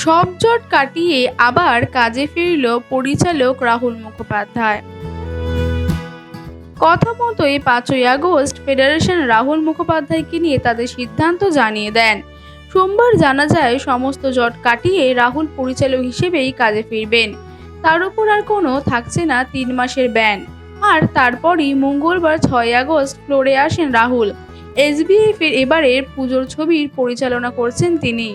সব জট কাটিয়ে আবার কাজে ফিরল পরিচালক রাহুল মুখোপাধ্যায়। কথা মতোই 5ই আগস্ট ফেডারেশন রাহুল মুখোপাধ্যায়কে নিয়ে তাদের সিদ্ধান্ত জানিয়ে দেন। সোমবার জানা যায় সমস্ত জট কাটিয়ে রাহুল পরিচালক হিসেবেই কাজে ফিরবেন। তার উপর আর কোনো থাকছে না 3 মাসের ব্যান। আর তারপরই মঙ্গলবার 6ই আগস্ট ফ্লোরে আসেন রাহুল। এসবিএফ এর এবারের পুজোর ছবির পরিচালনা করছেন তিনি।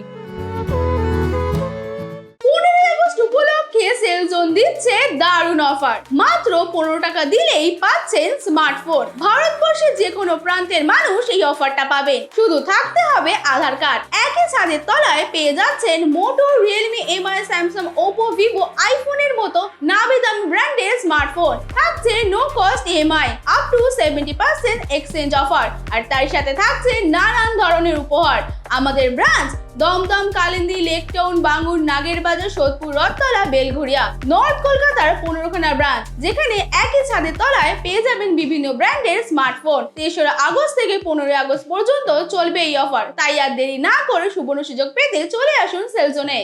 15ই আগস্ট উপলক্ষে সেলজোন দিচ্ছে দারুণ অফার। মাত্র 15 টাকা দিলেই পাচ্ছেন স্মার্টফোন। ভারতবর্ষের যে কোনো প্রান্তের মানুষ এই অফারটা পাবেন। শুধু থাকতে হবে আধার কার্ড। একই ছাদের তলায় পেয়ে যাচ্ছেন Moto, Realme, Mi, Samsung, Oppo, Vivo, আইফোনের মতো নামি দামি ব্র্যান্ডের স্মার্টফোন। থাকছে no cost EMI, up to 70% exchange offer. আর তার সাথে থাকছে নানান ধরনের উপহার। আমাদের ব্রাঞ্চ দমদম, কালিন্দী, লেকটাউন, বাঙ্গুর, নাগেরবাজার, সোদপুর, রথতলা, বেলঘরিয়া। নর্থ কলকাতার 15খানা ব্রাঞ্চ, যেখানে একই ছাদের তলায় পেয়ে যাবেন বিভিন্ন ব্র্যান্ডের স্মার্টফোন। 3রা আগস্ট থেকে 15ই আগস্ট পর্যন্ত চলবে এই অফার। তাই আর দেরি না করে সুবর্ণ সুযোগ পেতে চলে আসুন সেলজোনে।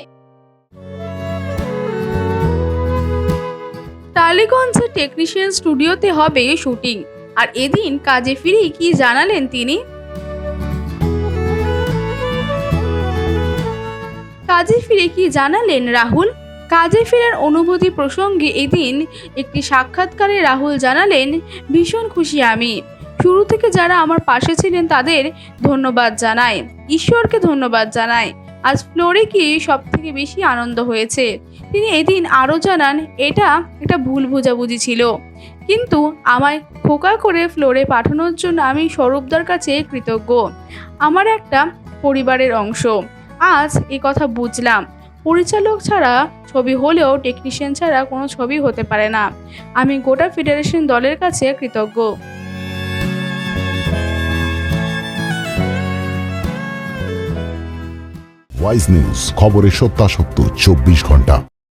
টালিগঞ্জের টেকনিশিয়ান স্টুডিওতে হবে শুটিং। আর এদিন কাজে ফিরেই কি জানালেন তিনি। কাজে ফিরে কি জানালেন রাহুল। কাজে ফেরার অনুভূতি প্রসঙ্গে এদিন একটি সাক্ষাৎকারে রাহুল জানালেন, ভীষণ খুশি আমি। শুরু থেকে যারা আমার পাশে ছিলেন তাদের ধন্যবাদ জানাই, ঈশ্বরকে ধন্যবাদ জানাই। আজ ফ্লোরে গিয়ে সব থেকে বেশি আনন্দ হয়েছে। তিনি এদিন আরও জানান, এটা একটা ভুল বোঝাবুঝি ছিল, কিন্তু আমায় খোকা করে ফ্লোরে পাঠানোর জন্য আমি স্বরূপদার কাছে কৃতজ্ঞ। আমার একটা পরিবারের অংশ। আজ এ কথা বুঝলাম, পরিচালক ছাড়া ছবি হলেও টেকনিশিয়ান ছাড়া কোনো ছবি হতে পারে না। আমি গোটা ফেডারেশন দলের কাছে কৃতজ্ঞ। ওয়াইজ নিউজ, খবরের সত্যাসত্য 24 ঘন্টা।